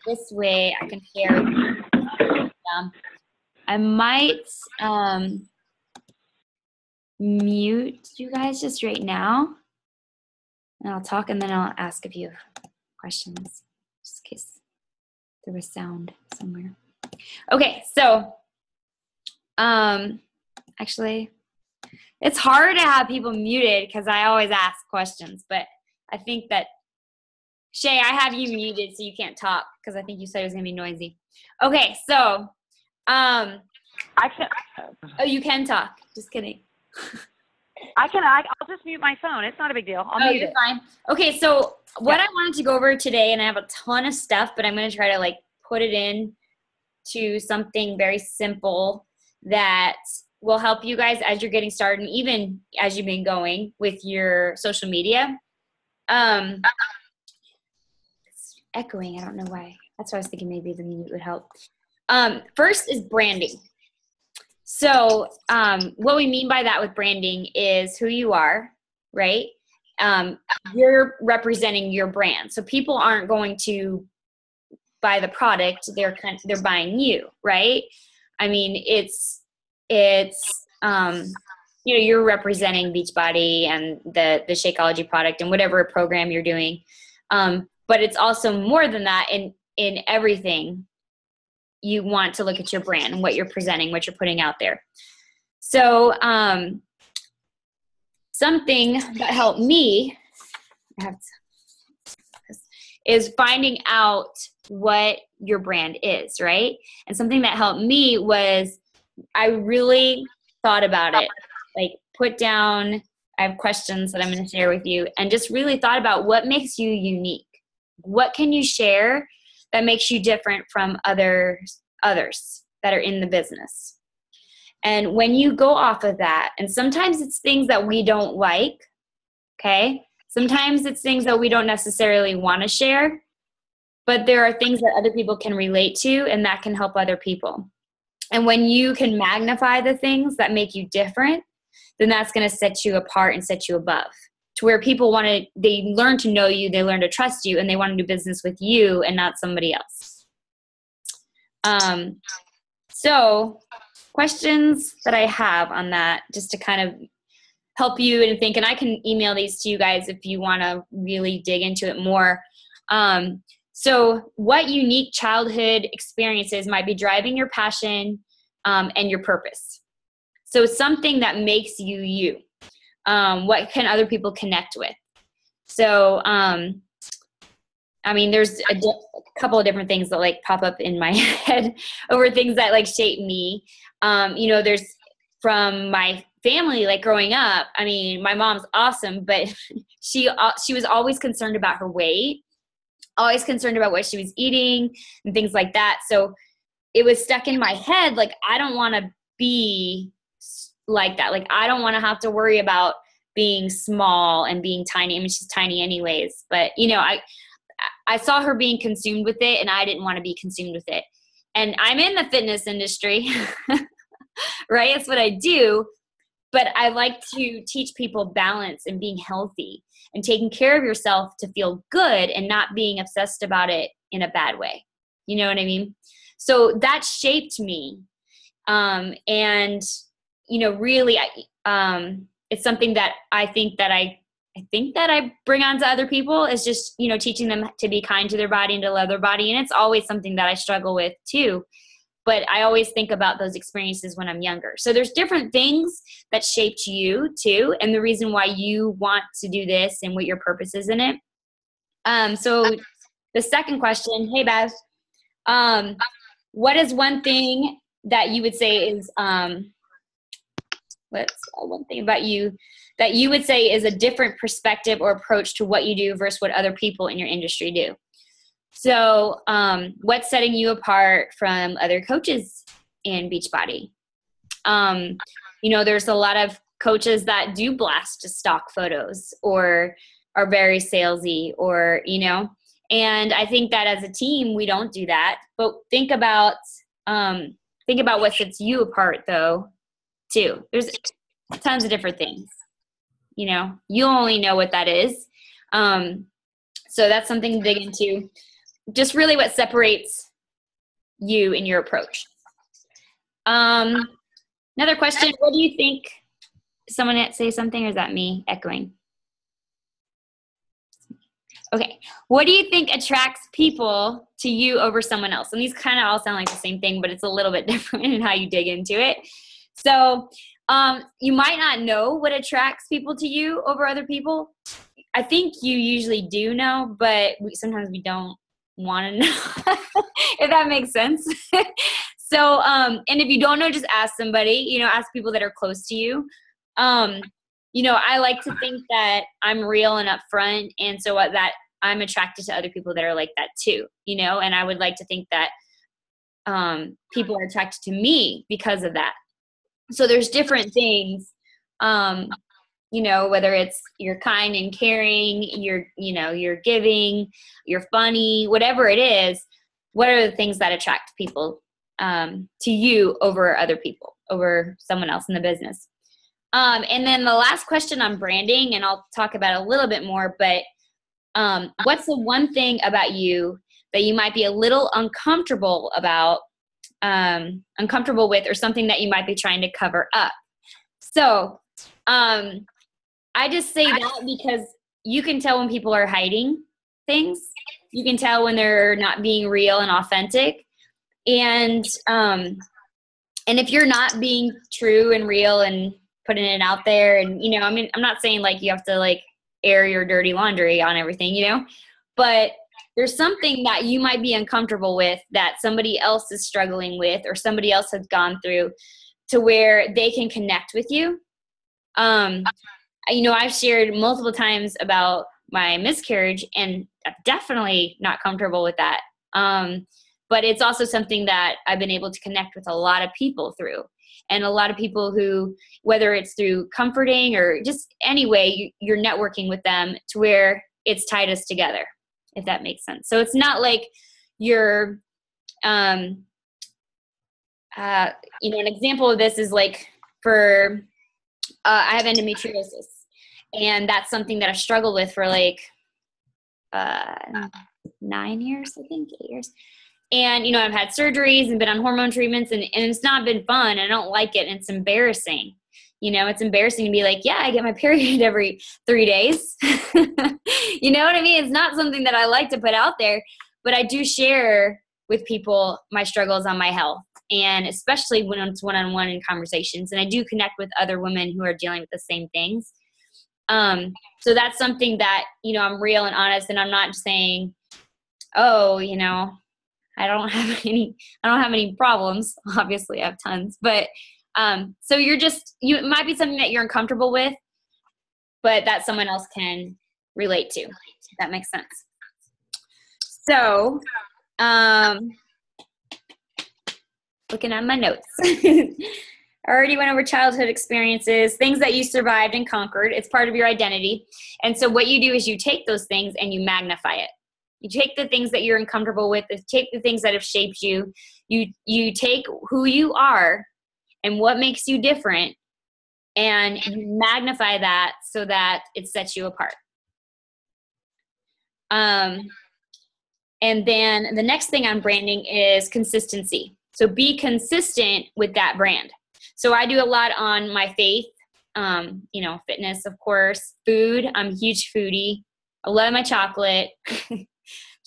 this way I can share. I might mute you guys just right now, and I'll talk, and then I'll ask a few questions, just in case there was sound somewhere. Okay, so actually, it's hard to have people muted because I always ask questions, but I think that, Shay, I have you muted so you can't talk because I think you said it was going to be noisy. Okay, so, I can. Oh, you can talk. Just kidding. I'll just mute my phone. It's not a big deal. I'll mute you're it. fine. Okay, so what I wanted to go over today, and I have a ton of stuff, but I'm going to try to like put it in to something very simple that will help you guys as you're getting started, and even as you've been going with your social media. It's echoing. I don't know why. That's why I was thinking maybe the mute would help. First is branding. So what we mean by that with branding is who you are, right? You're representing your brand. So people aren't going to buy the product, they're buying you, right? I mean, it's you're representing Beachbody and the Shakeology product and whatever program you're doing. But it's also more than that. In everything, you want to look at your brand and what you're presenting, what you're putting out there. So something that helped me is finding out what your brand is, right? And something that helped me was I really thought about it, like put down, I have questions that I'm going to share with you, and just really thought about what makes you unique. What can you share that makes you different from others that are in the business? And when you go off of that, and sometimes it's things that we don't like, okay? Sometimes it's things that we don't necessarily want to share, but there are things that other people can relate to, and that can help other people. And when you can magnify the things that make you different, then that's going to set you apart and set you above, to where people they learn to know you, they learn to trust you, and they want to do business with you and not somebody else. So questions that I have on that, just to kind of help you and think, and I can email these to you guys if you want to really dig into it more. So what unique childhood experiences might be driving your passion and your purpose? So something that makes you you. What can other people connect with? So, I mean, there's a couple of different things that like pop up in my head over things that like shape me. There's from my family, like growing up, I mean, my mom's awesome, but she was always concerned about her weight, always concerned about what she was eating and things like that. So it was stuck in my head. Like, I don't want to be like that. Like, I don't want to have to worry about being small and being tiny. I mean, she's tiny anyways, but I saw her being consumed with it, and I didn't want to be consumed with it. And I'm in the fitness industry, right? That's what I do. But I like to teach people balance and being healthy and taking care of yourself to feel good and not being obsessed about it in a bad way. You know what I mean? So that shaped me. Really, it's something that I think that I bring on to other people, is just, teaching them to be kind to their body and to love their body. And it's always something that I struggle with too. But I always think about those experiences when I'm younger. So there's different things that shaped you too, and the reason why you want to do this and what your purpose is in it. So the second question, hey Bev, what is one thing that you would say is, what's one thing about you that you would say is a different perspective or approach to what you do versus what other people in your industry do? So what's setting you apart from other coaches in Beachbody? There's a lot of coaches that do blast stock photos or are very salesy, or, and I think that as a team, we don't do that. But think about what sets you apart though, too. There's tons of different things, you'll only know what that is. So that's something to dig into. just really what separates you in your approach. Another question, what do you think? Someone say something, or is that me echoing? Okay. What do you think attracts people to you over someone else? And these kind of all sound like the same thing, but it's a little bit different in how you dig into it. So you might not know what attracts people to you over other people. I think you usually do know, but sometimes we don't want to know, if that makes sense. So, and if you don't know, just ask somebody, ask people that are close to you. I like to think that I'm real and upfront, and so that I'm attracted to other people that are like that too, and I would like to think that people are attracted to me because of that. So there's different things, whether it's you're kind and caring, you're giving, you're funny, whatever it is. What are the things that attract people to you over other people, over someone else in the business? And then the last question on branding, and I'll talk about it a little bit more, but what's the one thing about you that you might be a little uncomfortable with, or something that you might be trying to cover up? So I just say that because you can tell when people are hiding things. You can tell when they're not being real and authentic. And if you're not being true and real and putting it out there, and I'm not saying like you have to like air your dirty laundry on everything, but there's something that you might be uncomfortable with that somebody else is struggling with, or somebody else has gone through, to where they can connect with you. I've shared multiple times about my miscarriage, and I'm definitely not comfortable with that. But it's also something that I've been able to connect with a lot of people through. And a lot of people who, whether it's through comforting or just any way, you're networking with them to where it's tied us together, if that makes sense. So it's not like you're, an example of this is like I have endometriosis, and that's something that I've struggled with for like 9 years, I think 8 years. And, I've had surgeries and been on hormone treatments, and it's not been fun. I don't like it. And it's embarrassing. It's embarrassing to be like, yeah, I get my period every 3 days. You know what I mean? It's not something that I like to put out there, but I do share with people my struggles on my health, and especially when it's one-on-one in conversations. And I do connect with other women who are dealing with the same things. So that's something that, I'm real and honest, and I'm not saying, oh, I don't have any problems. Obviously I have tons, but, so it might be something that you're uncomfortable with, but that someone else can relate to, if that makes sense. So, looking at my notes, I already went over childhood experiences, things that you survived and conquered. It's part of your identity. And so what you do is you take those things and you magnify it. You take the things that you're uncomfortable with, take the things that have shaped you. You take who you are and what makes you different, and you magnify that so that it sets you apart. And then the next thing on branding is consistency. So be consistent with that brand. So I do a lot on my faith, fitness, of course, food. I'm a huge foodie. I love my chocolate.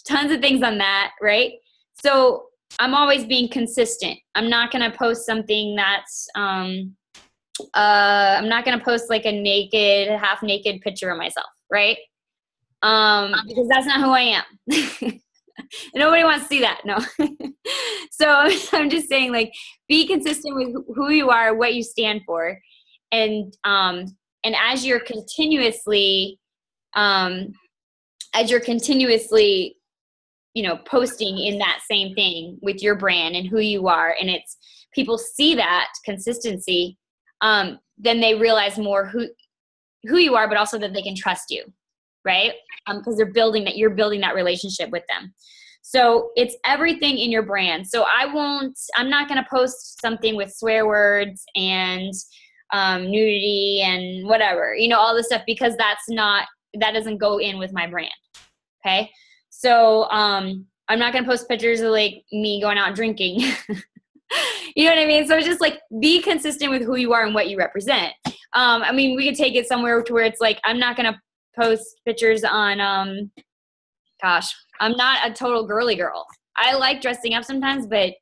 Tons of things on that, right? So I'm always being consistent. I'm not going to post something that's, I'm not going to post like a half naked picture of myself, right? Because that's not who I am. Nobody wants to see that. No. So I'm just saying, like, be consistent with who you are, what you stand for. And as you're continuously, posting in that same thing with your brand and who you are, and it's people see that consistency, then they realize more who you are, but also that they can trust you, right? Because you're building that relationship with them. So it's everything in your brand. So I'm not going to post something with swear words and nudity and whatever, all this stuff, because that doesn't go in with my brand. Okay. So I'm not going to post pictures of like me going out drinking. You know what I mean? So it's just like, be consistent with who you are and what you represent. I mean, we could take it somewhere to where it's like, I'm not going to post pictures on, gosh, I'm not a total girly girl. I like dressing up sometimes, but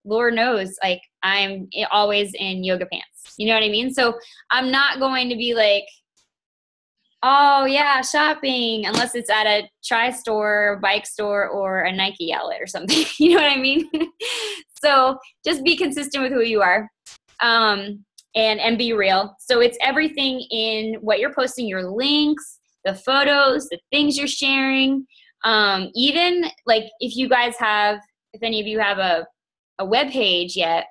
Lord knows, like, I'm always in yoga pants. You know what I mean? So I'm not going to be like, oh yeah, shopping, unless it's at a tri-store, bike store, or a Nike outlet or something. You know what I mean? So just be consistent with who you are, and be real. So it's everything in what you're posting, your links, the photos, the things you're sharing. Even like if any of you have a web page yet,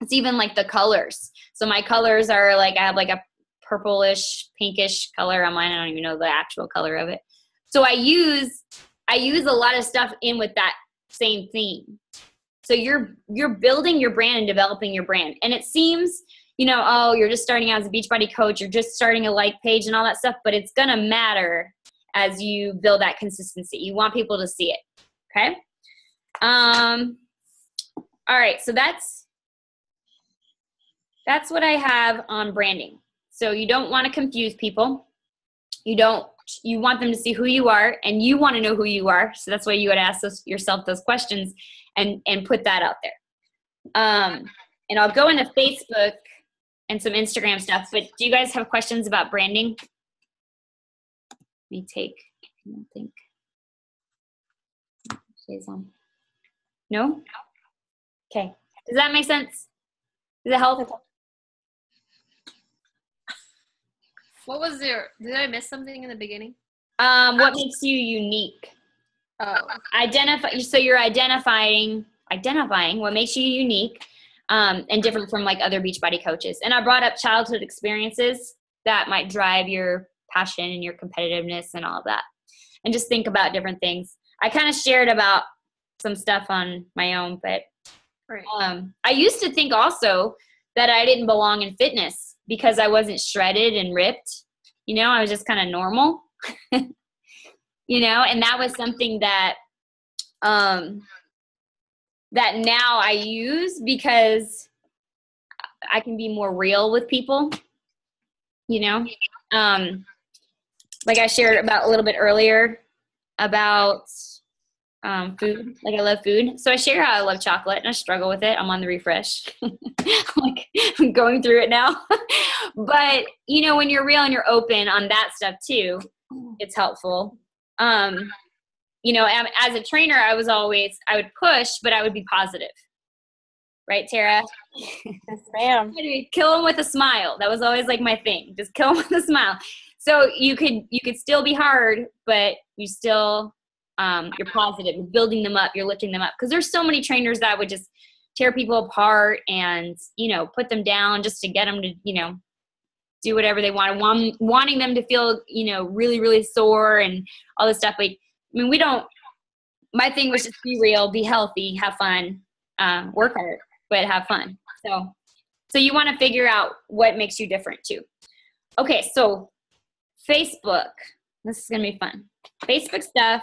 it's even like the colors. So my colors are like, I have like a purplish, pinkish color on mine. I don't even know the actual color of it. So I use a lot of stuff in with that same theme. So you're building your brand and developing your brand. And it seems, oh, you're just starting out as a Beachbody coach, you're just starting a like page and all that stuff, but it's going to matter as you build that consistency. You want people to see it. Okay. All right. So that's what I have on branding. So you don't want to confuse people. You want them to see who you are, and you want to know who you are. So that's why you would ask yourself those questions and put that out there. And I'll go into Facebook and some Instagram stuff, but do you guys have questions about branding? Let me I don't think. No? Okay. Does that make sense? Does it help? What was did I miss something in the beginning? What makes you unique? So you're identifying what makes you unique, and different from like other Beachbody coaches. And I brought up childhood experiences that might drive your passion and your competitiveness and all of that. And just think about different things. I kind of shared about some stuff on my own, but right. I used to think also that I didn't belong in fitness because I wasn't shredded and ripped. I was just kind of normal. And that was something that that now I use because I can be more real with people. Like I shared about a little bit earlier about food. Like I love food. So I share how I love chocolate and I struggle with it. I'm on the refresh. I'm going through it now. But when you're real and you're open on that stuff too, it's helpful. As a trainer, I would push, but I would be positive. Right, Tara? Yes, ma'am. Kill them with a smile. That was always like my thing. Just kill them with a smile. So you could still be hard, but you still, you're positive. You're building them up. You're lifting them up. Because there's so many trainers that would just tear people apart and, put them down just to get them to, do whatever they want, wanting them to feel, really, really sore and all this stuff. Like, my thing was just be real, be healthy, have fun, work hard, but have fun. So you want to figure out what makes you different too. Okay. So Facebook, this is going to be fun. Facebook stuff.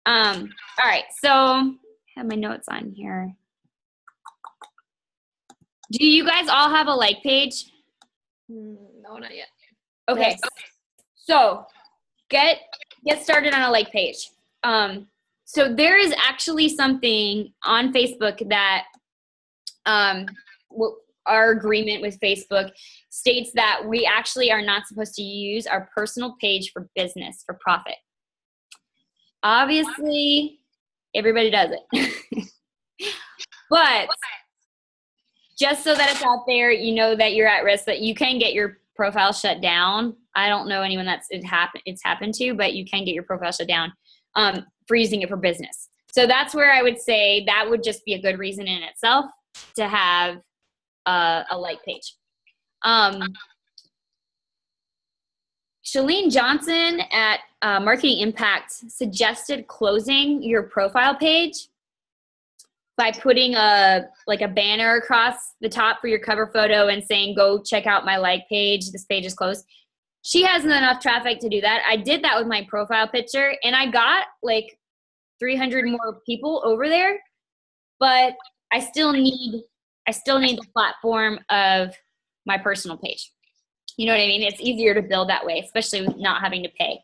All right. So I have my notes on here. Do you guys all have a like page? No, not yet. Okay. Yes. So get started on a like page. So there is actually something on Facebook that our agreement with Facebook states that we actually are not supposed to use our personal page for business, for profit. Obviously, everybody does it. But just so that it's out there, that you're at risk, that you can get your profile shut down. I don't know anyone it's happened to, but you can get your profile shut down for using it for business. So that's where I would say that would just be a good reason in itself to have a like page. Shalene Johnson at Marketing Impact suggested closing your profile page by putting a banner across the top for your cover photo and saying, go check out my like page. This page is closed. She hasn't enough traffic to do that. I did that with my profile picture and I got 300 more people over there, but I still need the platform of my personal page. You know what I mean? It's easier to build that way, especially with not having to pay.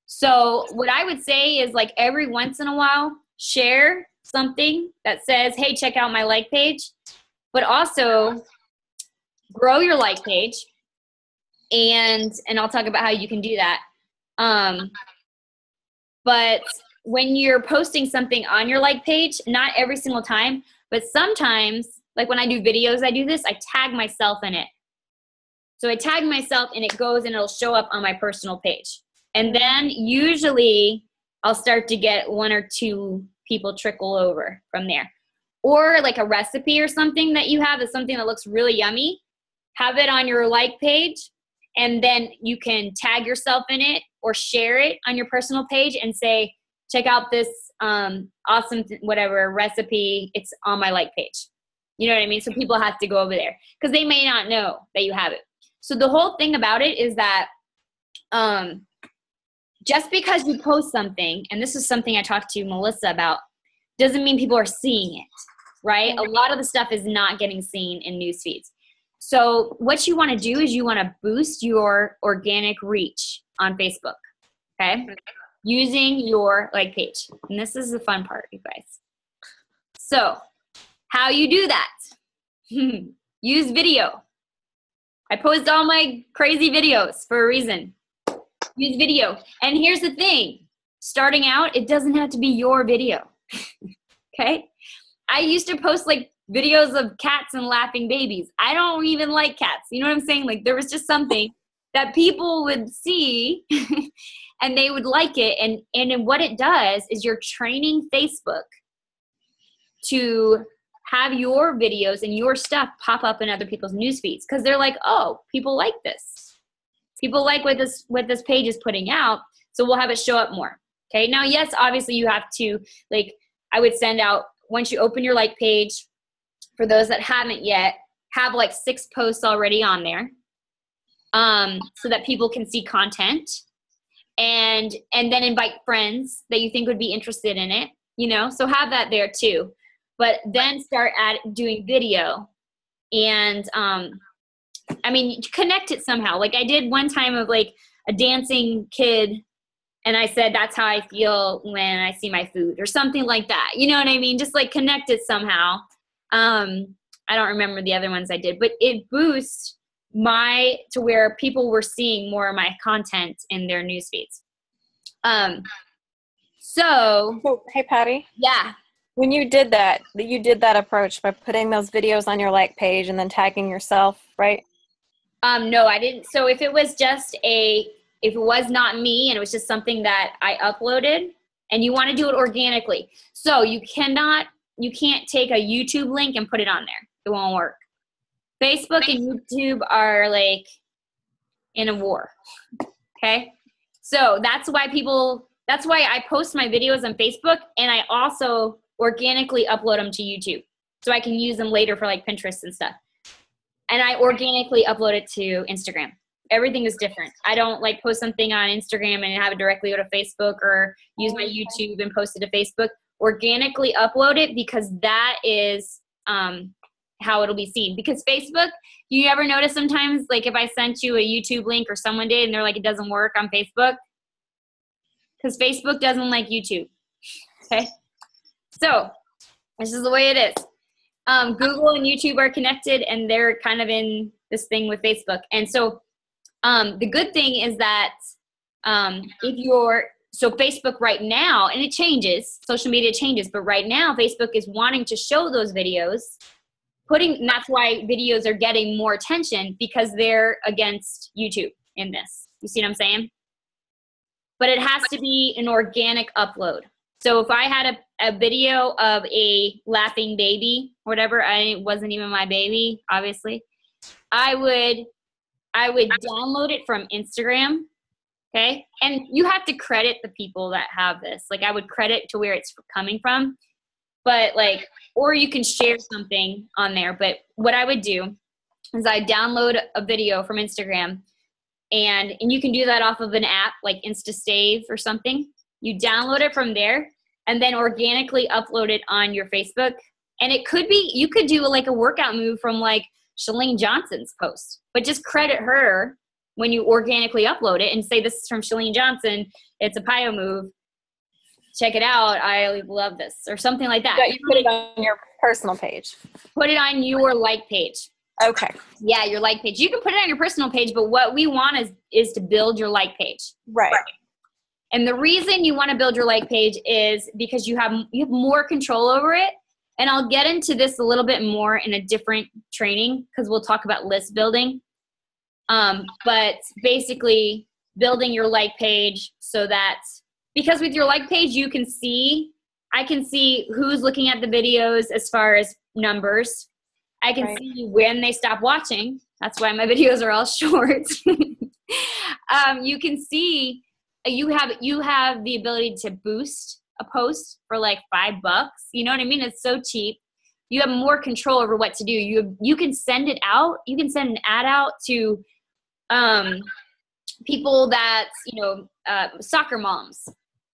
So what I would say is, like, every once in a while, share something that says, hey, check out my like page, but also grow your like page. And I'll talk about how you can do that. But when you're posting something on your like page, not every single time, but sometimes, like when I do videos, I do this, I tag myself in it. So I tag myself and it goes and it'll show up on my personal page. And then usually I'll start to get 1 or 2 people trickle over from there. Or like a recipe or something that you have is something that looks really yummy. Have it on your like page, and then you can tag yourself in it or share it on your personal page and say, check out this awesome whatever recipe. It's on my like page. You know what I mean? So people have to go over there because they may not know that you have it. So the whole thing about it is that just because you post something, and this is something I talked to Melissa about, doesn't mean people are seeing it, right? A lot of the stuff is not getting seen in news feeds. So what you want to do is you want to boost your organic reach on Facebook, okay? Using your like page. And this is the fun part, you guys. So how you do that? Use video. I post all my crazy videos for a reason. Use video. And here's the thing. Starting out, it doesn't have to be your video. Okay? I used to post like videos of cats and laughing babies. I don't even like cats. You know what I'm saying? Like, there was just something that people would see and they would like it. And then what it does is you're training Facebook to have your videos and your stuff pop up in other people's news feeds because they're like, oh, people like this. People like what this page is putting out, so we'll have it show up more. Okay. Now, yes, obviously you have to, like, I would send out, once you open your like page, for those that haven't yet, have like 6 posts already on there, so that people can see content, and then invite friends that you think would be interested in it, you know, so have that there too. But then start doing video, and I mean, connect it somehow. Like I did one time of like a dancing kid, and I said, that's how I feel when I see my food, or something like that. You know what I mean? Just like connect it somehow. I don't remember the other ones I did, but it boosts to where people were seeing more of my content in their news feeds. So hey, Patty. Yeah. When you did that approach by putting those videos on your like page and then tagging yourself, right? No, I didn't. So if it was not me and it was just something that I uploaded, and you want to do it organically. So you can't take a YouTube link and put it on there. It won't work. Facebook and YouTube are like in a war. Okay? So that's why I post my videos on Facebook, and I also organically upload them to YouTube so I can use them later for like Pinterest and stuff. And I organically upload it to Instagram. Everything is different. I don't like post something on Instagram and have it directly go to Facebook, or use my YouTube and post it to Facebook. Organically upload it, because that is how it'll be seen. Because Facebook, you ever notice sometimes, like if I sent you a YouTube link or someone did and they're like, it doesn't work on Facebook? Because Facebook doesn't like YouTube. Okay? So this is the way it is. Google and YouTube are connected, and they're kind of in this thing with Facebook. And so the good thing is that so Facebook right now, and it changes, social media changes, but right now Facebook is wanting to show those videos, and that's why videos are getting more attention, because they're against YouTube in this. You see what I'm saying? But it has to be an organic upload. So if I had a video of a laughing baby, or whatever, it wasn't even my baby, obviously, I would download it from Instagram, okay? And you have to credit the people that have this. Like, I would credit to where it's coming from, but like, or you can share something on there. But what I would do is I download a video from Instagram, and you can do that off of an app like InstaSave or something. You download it from there, and then organically upload it on your Facebook. And it could be, you could do like a workout move from like Chalene Johnson's post, but just credit her when you organically upload it and say, this is from Chalene Johnson. It's a PIO move. Check it out. I love this, or something like that. Yeah, you put it on your personal page. Put it on your like page. Okay. Yeah, your like page. You can put it on your personal page, but what we want is to build your like page. Right. And the reason you want to build your like page is because you have more control over it. And I'll get into this a little bit more in a different training because we'll talk about list building. But basically building your like page so that, because with your like page, I can see who's looking at the videos as far as numbers. I can see when they stop watching. That's why my videos are all short. You can see, you have the ability to boost a post for like $5. You know what I mean? It's so cheap. You have more control over what to do. You can send it out. You can send an ad out to people that, soccer moms.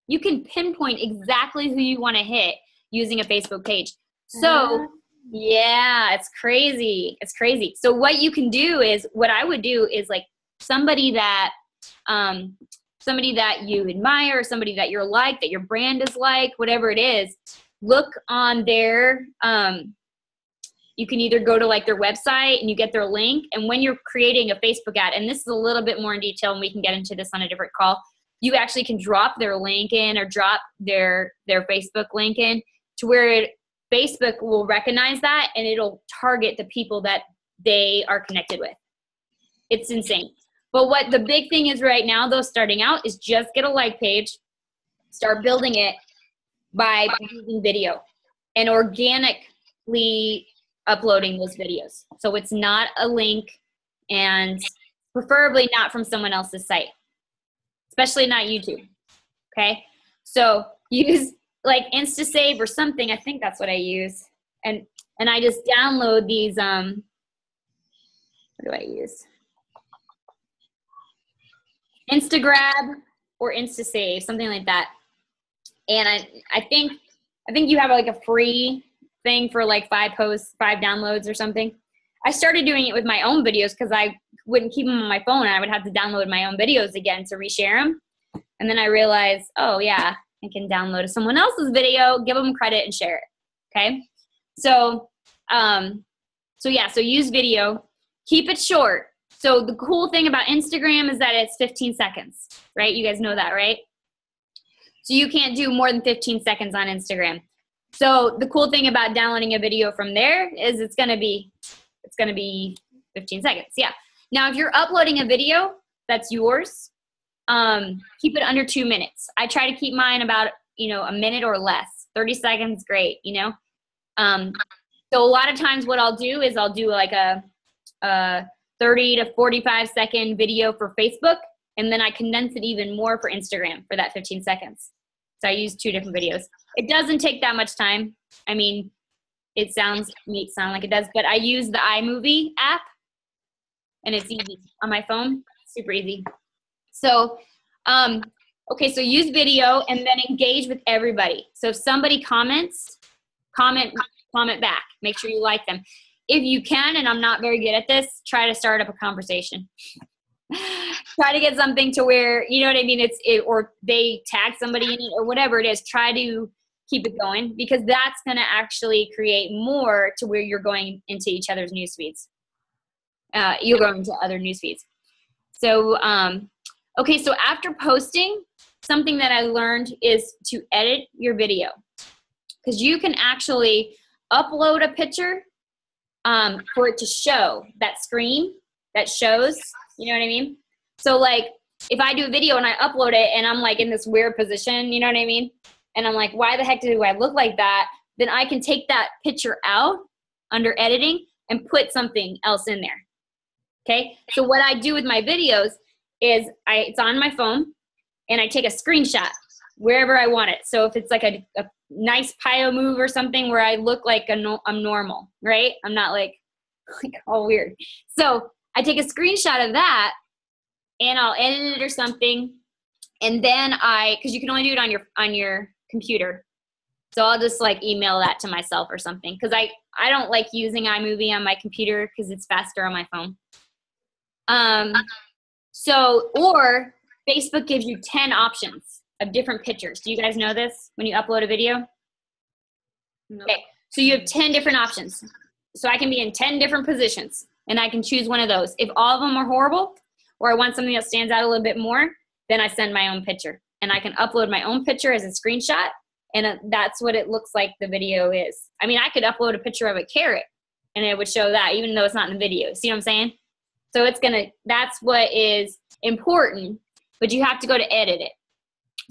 You can pinpoint exactly who you want to hit using a Facebook page. So yeah, it's crazy. It's crazy. So what you can do is, what I would do is like somebody that you admire, somebody that you're like, that your brand is like, whatever it is, look on their, you can either go to like their website and you get their link. And when you're creating a Facebook ad, and this is a little bit more in detail and we can get into this on a different call, you actually can drop their link in or drop their Facebook link in to where Facebook will recognize that and it'll target the people that they are connected with. It's insane. But what the big thing is right now, though, starting out, is just get a like page, start building it by using video and organically uploading those videos. So it's not a link and preferably not from someone else's site, especially not YouTube. Okay. So use like InstaSave or something. I think that's what I use. And I just download these, what do I use? Instagrab or InstaSave, something like that. And I think you have like a free thing for like 5 posts, 5 downloads or something. I started doing it with my own videos because I wouldn't keep them on my phone. I would have to download my own videos again to reshare them. And then I realized, oh yeah, I can download someone else's video, give them credit and share it. Okay. So use video, keep it short. So the cool thing about Instagram is that it's 15 seconds, right? You guys know that, right? So you can't do more than 15 seconds on Instagram. So the cool thing about downloading a video from there is it's going to be 15 seconds. Yeah. Now, if you're uploading a video that's yours, keep it under 2 minutes. I try to keep mine about, a minute or less. 30 seconds, great, So a lot of times what I'll do is I'll do like a 30 to 45 second video for Facebook, and then I condense it even more for Instagram for that 15 seconds. So I use 2 different videos. It doesn't take that much time. I mean, it may sound like it does, but I use the iMovie app, and it's easy on my phone, super easy. So, okay, so use video and then engage with everybody. So if somebody comments, comment back. Make sure you like them. If you can, and I'm not very good at this, try to start up a conversation. Try to get something to where, you know what I mean, or they tag somebody in it or whatever it is. Try to keep it going because that's going to actually create more to where you're going into each other's news feeds. You're going to other news feeds. So, okay, so after posting, something that I learned is to edit your video because you can actually upload a picture for it to show that screen that shows, you know what I mean? So like if I do a video and I upload it and I'm like in this weird position, you know what I mean? And I'm like, why the heck do I look like that? Then I can take that picture out under editing and put something else in there. Okay. So what I do with my videos is it's on my phone and I take a screenshot wherever I want it. So if it's like a nice PIO move or something where I look like I'm normal, right? I'm not like all weird. So I take a screenshot of that and I'll edit it or something. And then because you can only do it on your computer. So I'll just like email that to myself or something. Cause I don't like using iMovie on my computer cause it's faster on my phone. Or Facebook gives you 10 options of different pictures. Do you guys know this when you upload a video? No. Okay. So you have 10 different options. So I can be in 10 different positions and I can choose one of those. If all of them are horrible or I want something that stands out a little bit more, then I send my own picture and I can upload my own picture as a screenshot. And that's what it looks like the video is. I mean, I could upload a picture of a carrot and it would show that even though it's not in the video. See what I'm saying? So that's what is important, but you have to go to edit it.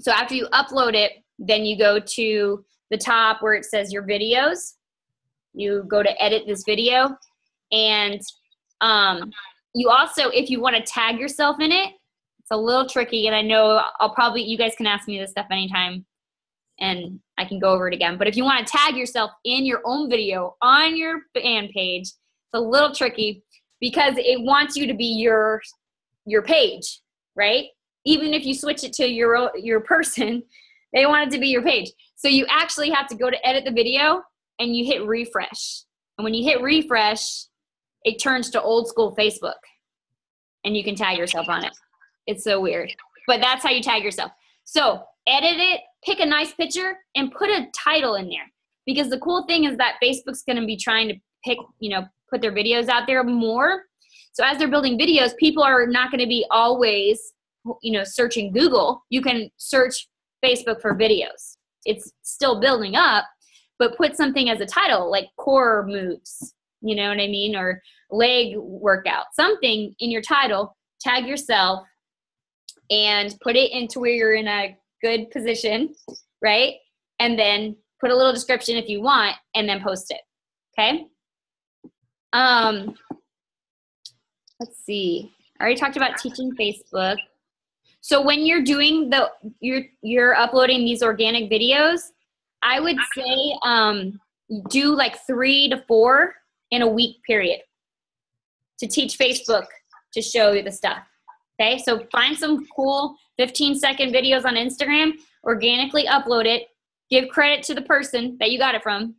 So after you upload it, then you go to the top where it says your videos. You go to edit this video. And you also, if you want to tag yourself in it, it's a little tricky. And I know you guys can ask me this stuff anytime and I can go over it again. But if you want to tag yourself in your own video on your fan page, it's a little tricky because it wants you to be your page, right? Even if you switch it to your person, they want it to be your page. So you actually have to go to edit the video and you hit refresh. And when you hit refresh, it turns to old school Facebook and you can tag yourself on it. It's so weird, but that's how you tag yourself. So edit it, pick a nice picture and put a title in there, because the cool thing is that Facebook's going to be trying to put their videos out there more. So as they're building videos, people are not going to be always, searching Google. You can search Facebook for videos. It's still building up, but put something as a title like core moves, you know what I mean? Or leg workout, something in your title, tag yourself and put it into where you're in a good position, right? And then put a little description if you want, and then post it, okay? Let's see. I already talked about teaching Facebook. So when you're doing you're uploading these organic videos, I would say do like 3 to 4 in a week period to teach Facebook to show you the stuff. Okay, so find some cool 15-second videos on Instagram, organically upload it, give credit to the person that you got it from,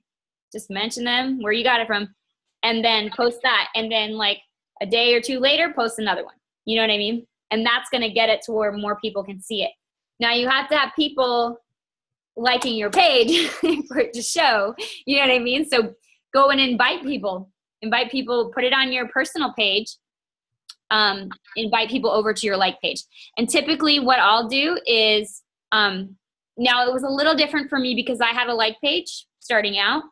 just mention them where you got it from, and then post that. And then like a day or two later, post another one. You know what I mean? And that's going to get it to where more people can see it. Now you have to have people liking your page for it to show, you know what I mean? So go and invite people, put it on your personal page, invite people over to your like page. And typically what I'll do is, now it was a little different for me because I had a like page starting out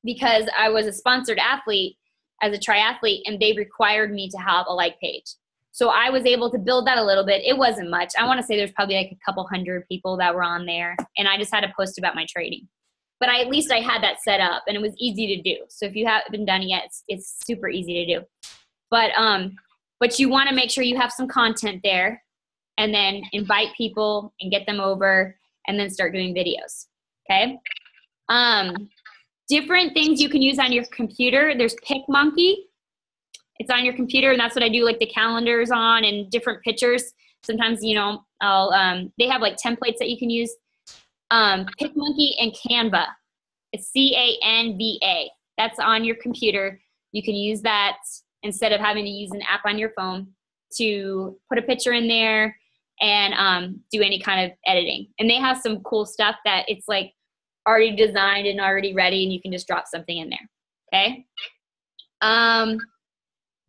because I was a sponsored athlete as a triathlete and they required me to have a like page. So I was able to build that a little bit. It wasn't much. I want to say there's probably like a couple hundred people that were on there and I just had to post about my training. But at least I had that set up and it was easy to do. So if you haven't done it yet, it's super easy to do. But you want to make sure you have some content there and then invite people and get them over and then start doing videos, okay? Different things you can use on your computer. There's PicMonkey. It's on your computer, and that's what I do, like the calendars on and different pictures. Sometimes, they have like templates that you can use. PicMonkey and Canva. It's Canva. That's on your computer. You can use that instead of having to use an app on your phone to put a picture in there and do any kind of editing. And they have some cool stuff that it's like already designed and already ready, and you can just drop something in there, okay?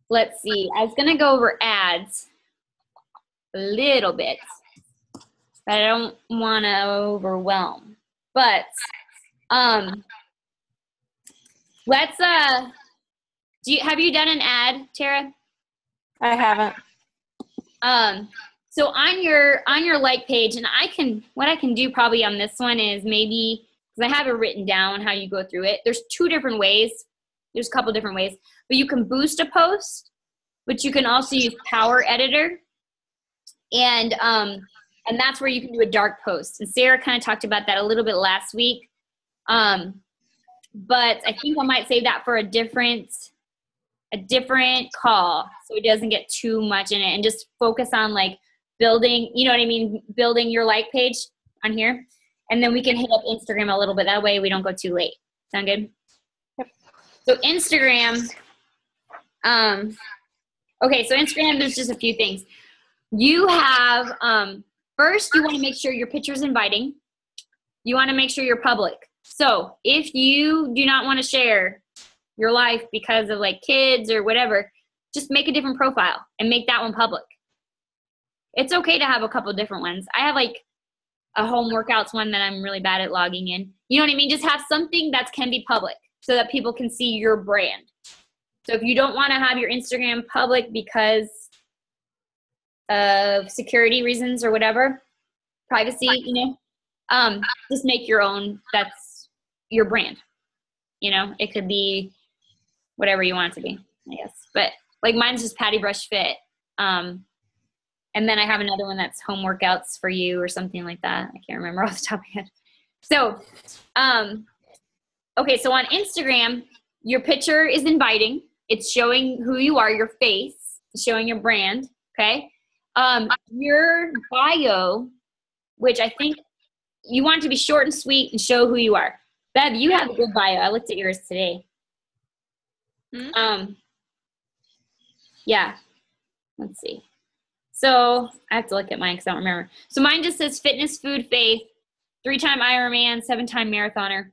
Let's see. I was going to go over ads a little bit, but I don't want to overwhelm. But let's have you done an ad, Tara? I haven't. So on your like page, and what I can do probably on this one is maybe, because I have it written down how you go through it. There's 2 different ways. There's a couple different ways, but you can boost a post, but you can also use Power Editor, and that's where you can do a dark post. And Sarah kind of talked about that a little bit last week, but I think I might save that for a different call, so it doesn't get too much in it, and just focus on like building, you know what I mean, building your like page on here, And then we can hit up Instagram a little bit. That way we don't go too late. Sound good? Yep. So Instagram, okay, so Instagram, there's just a few things. You have, first you want to make sure your picture's inviting. You want to make sure you're public. So if you do not want to share your life because of like kids or whatever, just make a different profile and make that one public. It's okay to have a couple different ones. I have like a home workouts one that I'm really bad at logging in. You know what I mean? Just have something that can be public so that people can see your brand. So if you don't want to have your Instagram public because of security reasons or whatever, privacy, you know, just make your own. That's your brand. You know, it could be whatever you want it to be, I guess. But like mine's just Patty Brush Fit. And then I have another one that's home workouts for you or something like that. I can't remember off the top of my head. So, okay, so on Instagram, your picture is inviting. It's showing who you are, your face, showing your brand, okay? Your bio, which I think you want it to be short and sweet and show who you are. Bev, you have a good bio. I looked at yours today. Yeah, let's see. So I have to look at mine because I don't remember. So mine just says fitness, food, faith, 3-time Ironman, 7-time marathoner,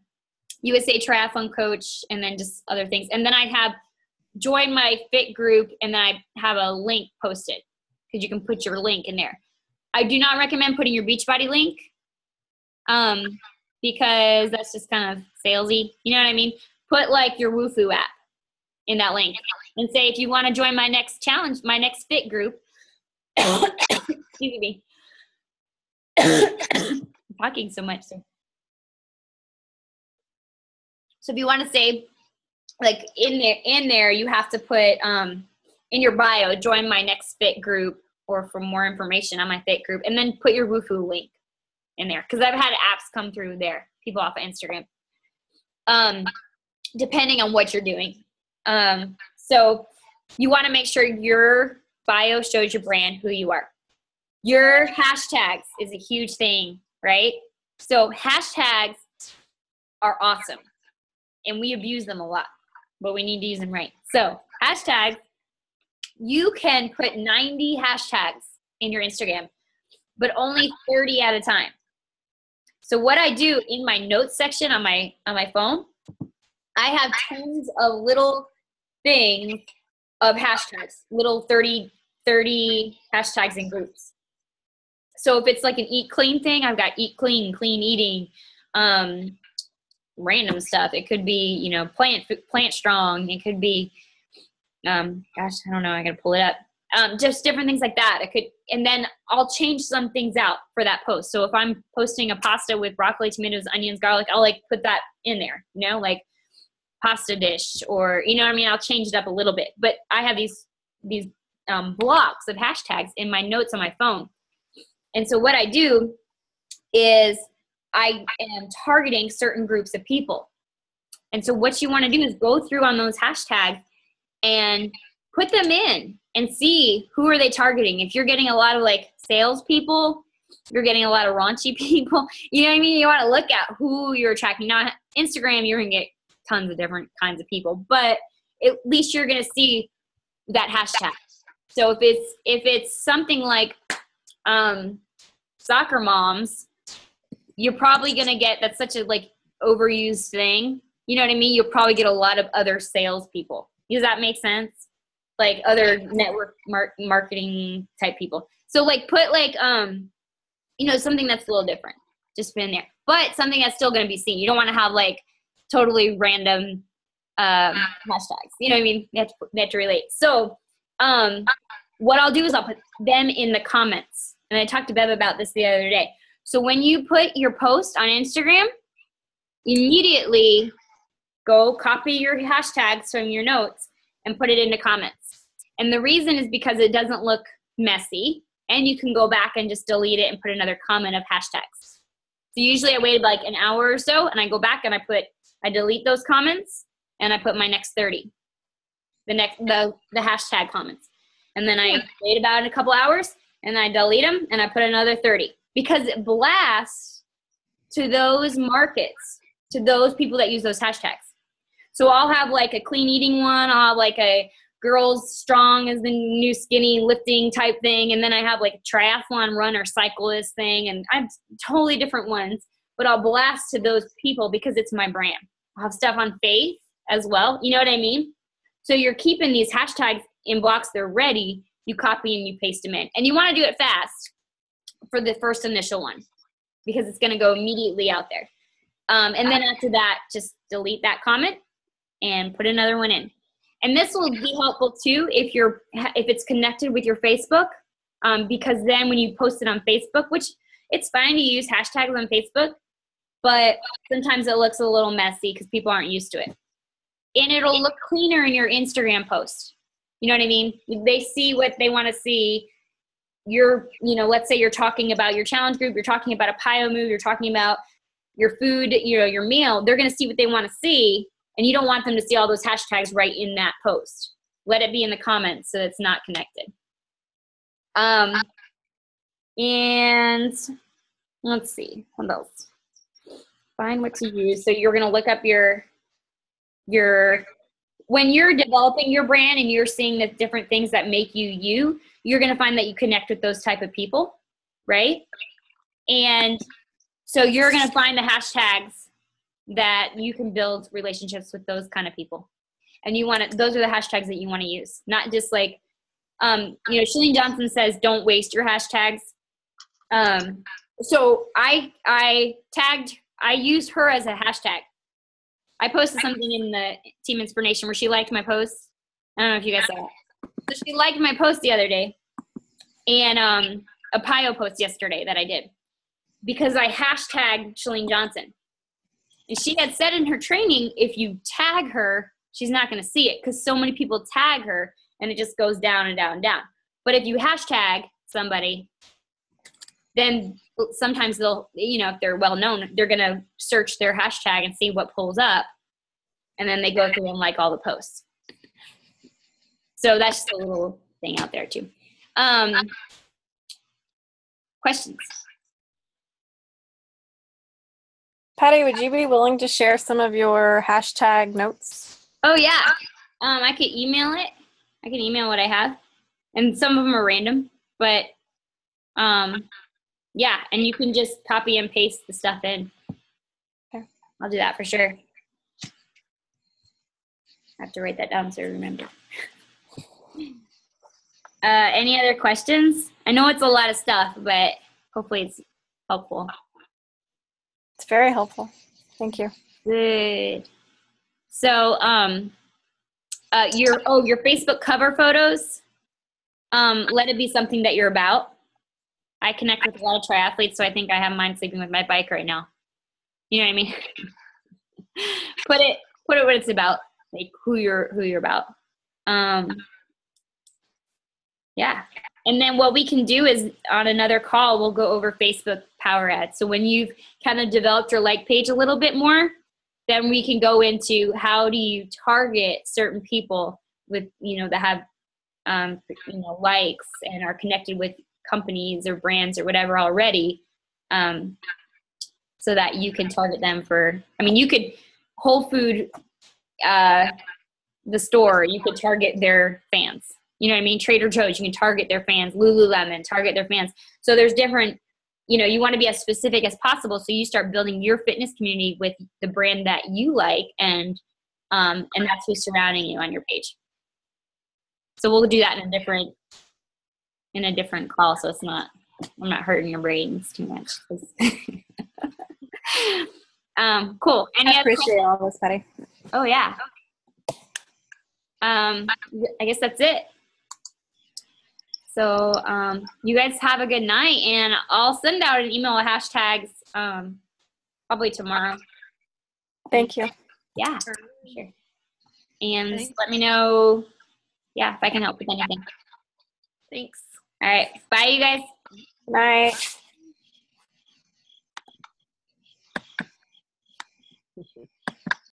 USA triathlon coach, and then just other things. And then I have join my fit group, and then I have a link posted because you can put your link in there. I do not recommend putting your Beachbody link because that's just kind of salesy. You know what I mean? Put like your Woofu app in that link and say, if you want to join my next challenge, my next fit group, excuse me. I'm talking so much. So if you want to say, like in there, you have to put in your bio, join my next fit group, or for more information on my fit group, and then put your Woofu link in there because I've had apps come through there, people off of Instagram, depending on what you're doing. So you want to make sure your bio shows your brand, who you are. Your hashtags is a huge thing, right? So hashtags are awesome, and we abuse them a lot, but we need to use them right. So hashtags, you can put 90 hashtags in your Instagram, but only 30 at a time. So what I do in my notes section on my phone, I have tons of little things of hashtags, little 30 hashtags in groups. So if it's like an eat clean thing, I've got eat clean, clean eating, random stuff. It could be, you know, plant strong. It could be, gosh, I don't know. I got to pull it up. Just different things like that. It could, and then I'll change some things out for that post. So if I'm posting a pasta with broccoli, tomatoes, onions, garlic, I'll like put that in there, you know, like pasta dish, or, you know what I mean? I'll change it up a little bit, but I have these blocks of hashtags in my notes on my phone. And so what I do is I am targeting certain groups of people. And so what you want to do is go through on those hashtags and put them in and see who are they targeting. If you're getting a lot of like salespeople, you're getting a lot of raunchy people, you know what I mean? You want to look at who you're attracting. Now, Instagram, you're going to get tons of different kinds of people, but at least you're going to see that hashtag. So if it's something like soccer moms, you're probably going to get, that's such a like overused thing. You know what I mean? You'll probably get a lot of other salespeople. Does that make sense? Like other network marketing type people. So like put like, you know, something that's a little different, just put in there, but something that's still going to be seen. You don't want to have like totally random hashtags. You know what I mean? You have to relate. So what I'll do is I'll put them in the comments. And I talked to Bev about this the other day. So when you put your post on Instagram, immediately go copy your hashtags from your notes and put it into comments. And the reason is because it doesn't look messy, and you can go back and just delete it and put another comment of hashtags. So usually I waited like an hour or so, and I go back and I delete those comments, and I put my next 30, the hashtag comments. And then I wait about a couple hours, and I delete them, and I put another 30. Because it blasts to those markets, to those people that use those hashtags. So I'll have like a clean eating one, I'll have like a girls strong is the new skinny lifting type thing, and then I have like a triathlon runner cyclist thing, and I have totally different ones, but I'll blast to those people because it's my brand. I'll have stuff on faith as well, you know what I mean? So you're keeping these hashtags in blocks, they're ready, you copy and you paste them in. And you want to do it fast for the first initial one because it's going to go immediately out there. And then after that, just delete that comment and put another one in. And this will be helpful too if it's connected with your Facebook, because then when you post it on Facebook, which it's fine to use hashtags on Facebook, but sometimes it looks a little messy because people aren't used to it. And it'll look cleaner in your Instagram post. You know what I mean? They see what they want to see. Let's say you're talking about your challenge group, you're talking about a PIO move, you're talking about your food, your meal. They're going to see what they want to see, and you don't want them to see all those hashtags right in that post. Let it be in the comments so it's not connected. And let's see, what else? Find what to use. So you're going to look up when you're developing your brand and you're seeing the different things that make you, you're going to find that you connect with those type of people, right? And so you're going to find the hashtags that you can build relationships with those kind of people. And those are the hashtags that you want to use. Not just like, Shalene Johnson says, don't waste your hashtags. So I used her as a hashtag. I posted something in the Team Inspiration where she liked my post. I don't know if you guys saw it. So she liked my post the other day, and a PIO post yesterday that I did, because I hashtagged Shalene Johnson. And she had said in her training, if you tag her, she's not going to see it because so many people tag her and it just goes down and down and down. But if you hashtag somebody, then sometimes they'll, if they're well known, they're going to search their hashtag and see what pulls up. And then they go through and like all the posts. So that's just a little thing out there too. Questions? Patty, would you be willing to share some of your hashtag notes? Oh yeah. I could email it. I can email what I have. And some of them are random, but yeah, and you can just copy and paste the stuff in. Okay. I'll do that for sure. I have to write that down so I remember. Any other questions? I know it's a lot of stuff, but hopefully it's helpful. It's very helpful. Thank you. Good. So, your Facebook cover photos, let it be something that you're about. I connect with a lot of triathletes, so I think I have mine sleeping with my bike right now. You know what I mean? Put it what it's about, like who you're about. Yeah. And then what we can do is on another call, we'll go over Facebook Power Ads. So when you've kind of developed your like page a little bit more, then we can go into how do you target certain people with, that have, likes and are connected with companies or brands or whatever already, so that you can target them you could Whole Food, the store, you could target their fans. You know what I mean? Trader Joe's, you can target their fans. Lululemon, target their fans. So there's different, you want to be as specific as possible. So you start building your fitness community with the brand that you like, and that's who's surrounding you on your page. So we'll do that in a different call. So I'm not hurting your brains too much. Cool. I appreciate all this, Patty. Oh yeah. I guess that's it. So you guys have a good night, and I'll send out an email with hashtags probably tomorrow. Thank you. Yeah, sure. And let me know, if I can help with anything. Thanks. All right. Bye, you guys. Night.